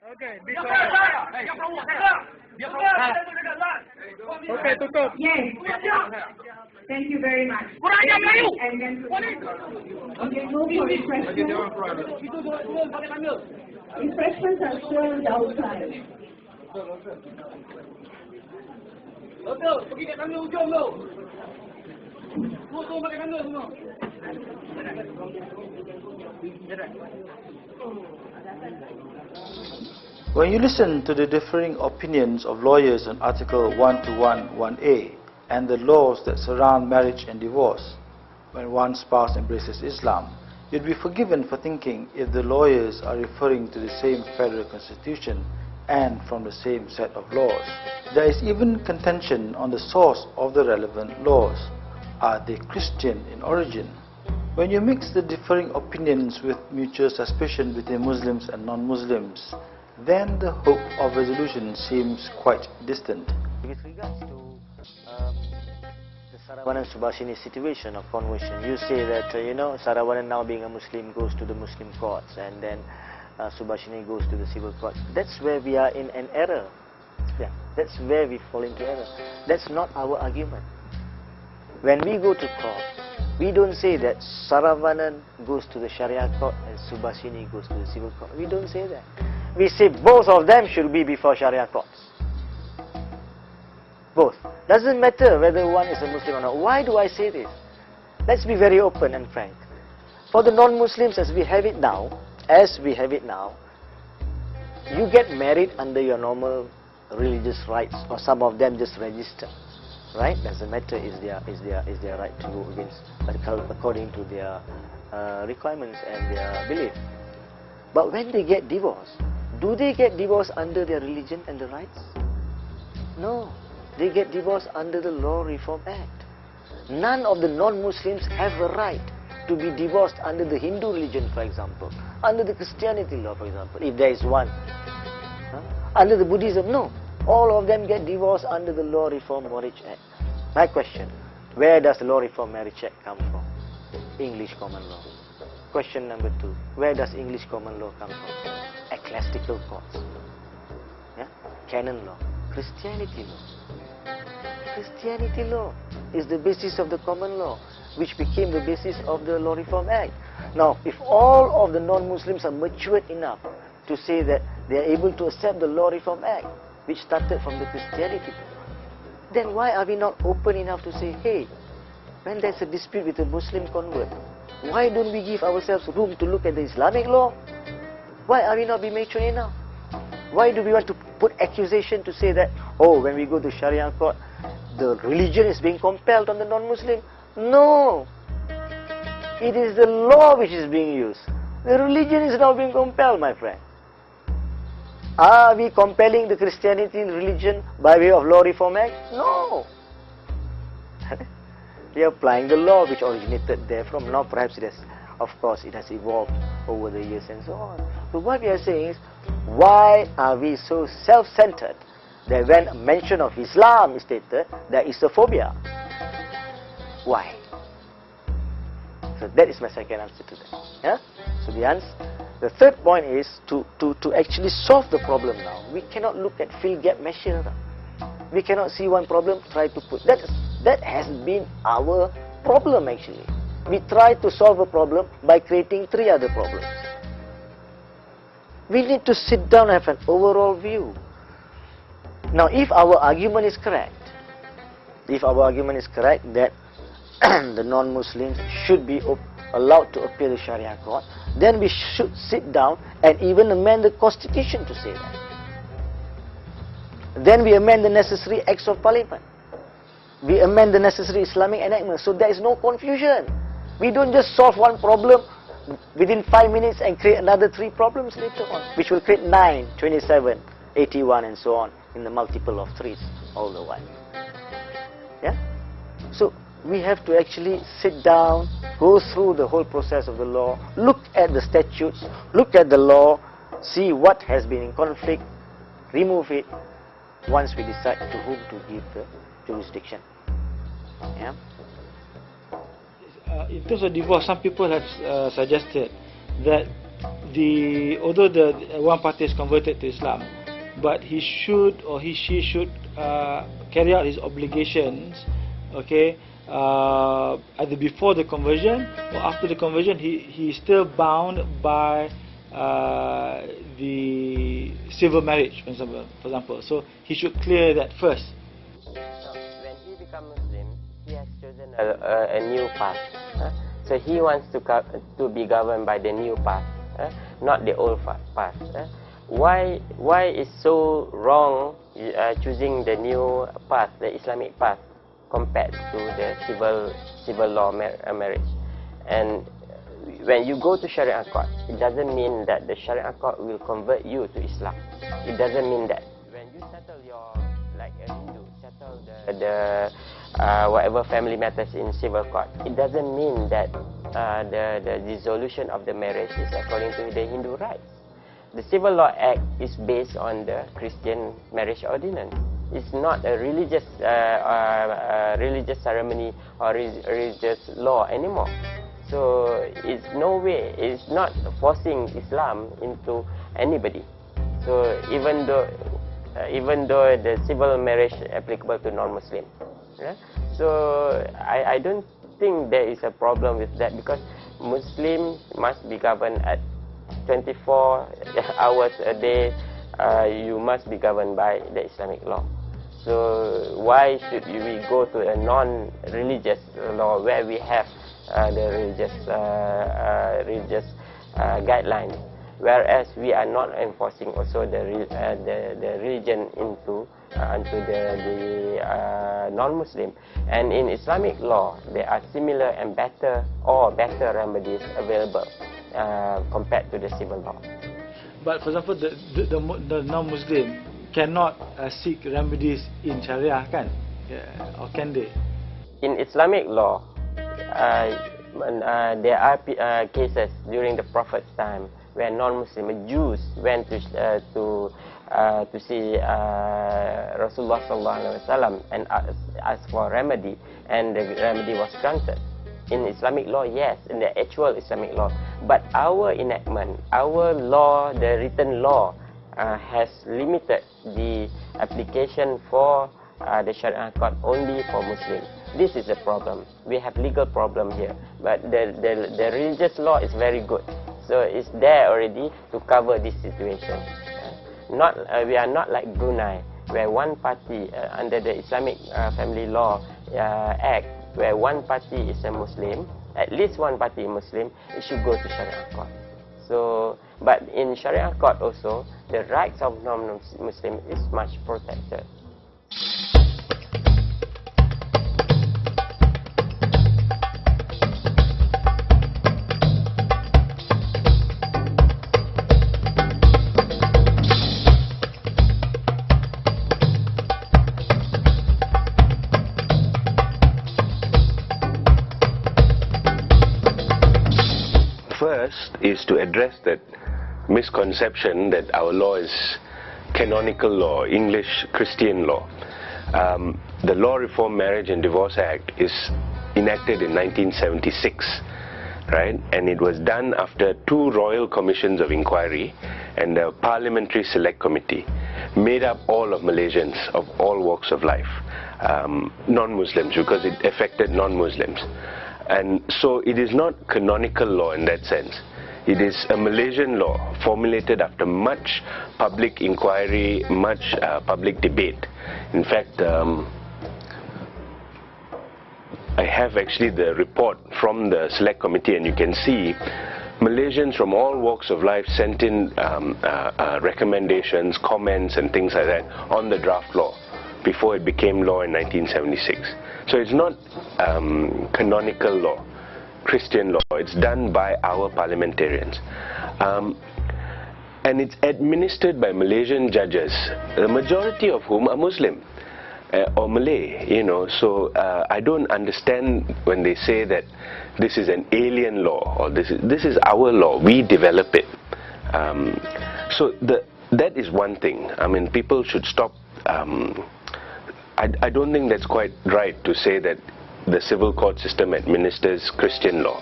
Okay, okay, tutup. Yes. Thank you very much. And then okay, no more refreshments. Refreshments are served outside. Pergi kat tangga ujung tu. Semua pakai tangga semua. When you listen to the differing opinions of lawyers on Article 121(1)(a) and the laws that surround marriage and divorce, when one spouse embraces Islam, you'd be forgiven for thinking if the lawyers are referring to the same federal constitution and from the same set of laws. There is even contention on the source of the relevant laws. Are they Christian in origin? When you mix the differing opinions with mutual suspicion between Muslims and non-Muslims, then the hope of resolution seems quite distant. With regards to the Saravanan Subhashini situation of conversion, you say that, Saravanan now being a Muslim goes to the Muslim courts and then Subhashini goes to the civil courts. That's where we are in an error. Yeah, that's where we fall into error. That's not our argument. When we go to court, we don't say that Saravanan goes to the Sharia court and Subhashini goes to the civil court. We don't say that. We say both of them should be before Sharia courts. Both. Doesn't matter whether one is a Muslim or not. Why do I say this? Let's be very open and frank. For the non-Muslims as we have it now, you get married under your normal religious rights, or some of them just register. Right? Doesn't matter, is their right to go against according to their requirements and their belief. But when they get divorced, do they get divorced under their religion and the rights? No, they get divorced under the Law Reform Act. None of the non-Muslims have a right to be divorced under the Hindu religion, for example, under the Christianity law, for example, if there is one. Under the Buddhism, no. All of them get divorced under the Law Reform Marriage Act. My question, where does the Law Reform Marriage Act come from? English common law. Question number 2, where does English common law come from? Ecclesiastical courts. Yeah? Canon law. Christianity law. Christianity law is the basis of the common law, which became the basis of the Law Reform Act. Now, if all of the non-Muslims are matured enough to say that they are able to accept the Law Reform Act, which started from the Christianity, then why are we not open enough to say, hey, when there's a dispute with a Muslim convert, why don't we give ourselves room to look at the Islamic law? Why are we not being mature enough? Why do we want to put accusation to say that, oh, when we go to Sharia court, the religion is being compelled on the non-Muslim? No! It is the law which is being used. The religion is not being compelled, my friend. Are we compelling the Christianity religion by way of Law Reform Act? No! We are applying the law which originated there from. Now perhaps it has, of course, it has evolved over the years and so on. So what we are saying is, why are we so self-centered that when a mention of Islam is stated, there is a phobia? Why? So that is my second answer to that. Yeah? So the third point is to actually solve the problem now. We cannot look at fill gap measure. We cannot see one problem, try to put that has been our problem actually. We try to solve a problem by creating 3 other problems. We need to sit down and have an overall view. Now, if our argument is correct, that the non-Muslims should be allowed to appear the Sharia court, then we should sit down and even amend the constitution to say that. Then we amend the necessary acts of parliament. We amend the necessary Islamic enactments, so there is no confusion. We don't just solve one problem within 5 minutes and create another 3 problems later on, which will create 9, 27, 81 and so on in the multiple of 3s all the while. Yeah? So we have to actually sit down, go through the whole process of the law, look at the statutes, look at the law, see what has been in conflict, remove it once we decide to whom to give the jurisdiction. Yeah? In terms of divorce, some people have suggested that although the one party is converted to Islam, but he should or she should carry out his obligations, okay, either before the conversion or after the conversion. He is still bound by the civil marriage, for example. So he should clear that first. When he becomes Muslim, he has chosen a new path. So he wants to be governed by the new path, not the old path. Why is so wrong choosing the new path, the Islamic path, compared to the civil law marriage? And when you go to Sharia court, it doesn't mean that the Sharia court will convert you to Islam. It doesn't mean that. When you settle like a Hindu, settle the whatever family matters in civil court, it doesn't mean that the dissolution of the marriage is according to the Hindu rites. The Civil Law Act is based on the Christian marriage ordinance. It's not a religious ceremony or religious law anymore. So it's no way, it's not forcing Islam into anybody. So even though the civil marriage applicable to non-Muslim, so I don't think there is a problem with that, because Muslims must be governed at 24 hours a day. You must be governed by the Islamic law. So why should we go to a non-religious law where we have the religious guidelines, whereas we are not enforcing also the religion onto the non-Muslim? And in Islamic law, there are similar and better remedies available compared to the civil law. But for example, the non-Muslim cannot seek remedies in Sharia, kan? Or can they? In Islamic law, there are cases during the Prophet's time where non-Muslim Jews went to see Rasulullah SAW and asked for remedy, and the remedy was granted. In Islamic law, yes, in the actual Islamic law. But our enactment, our law, the written law, has limited the application for the Sharia court only for Muslims. This is the problem. We have legal problem here, but the religious law is very good. So it's there already to cover this situation. We are not like Brunei, where one party under the Islamic Family Law Act, where one party is a Muslim, at least one party is Muslim, it should go to Sharia court. So, but in Sharia court also, the rights of non-Muslim is much protected. First is to address that misconception that our law is canonical law, English Christian law. The Law Reform Marriage and Divorce Act is enacted in 1976, right? And it was done after 2 royal commissions of inquiry and a parliamentary select committee made up all of Malaysians of all walks of life, non-Muslims, because it affected non-Muslims. And so it is not canonical law in that sense. It is a Malaysian law formulated after much public inquiry, much public debate. In fact, I have actually the report from the select committee, and you can see Malaysians from all walks of life sent in recommendations, comments and things like that on the draft law before it became law in 1976. So it's not canonical law, Christian law. It's done by our parliamentarians. And it's administered by Malaysian judges, the majority of whom are Muslim or Malay, you know. So I don't understand when they say that this is an alien law or this is our law, we develop it. So that is one thing. I mean, people should stop. I don't think that's quite right to say that the civil court system administers Christian law.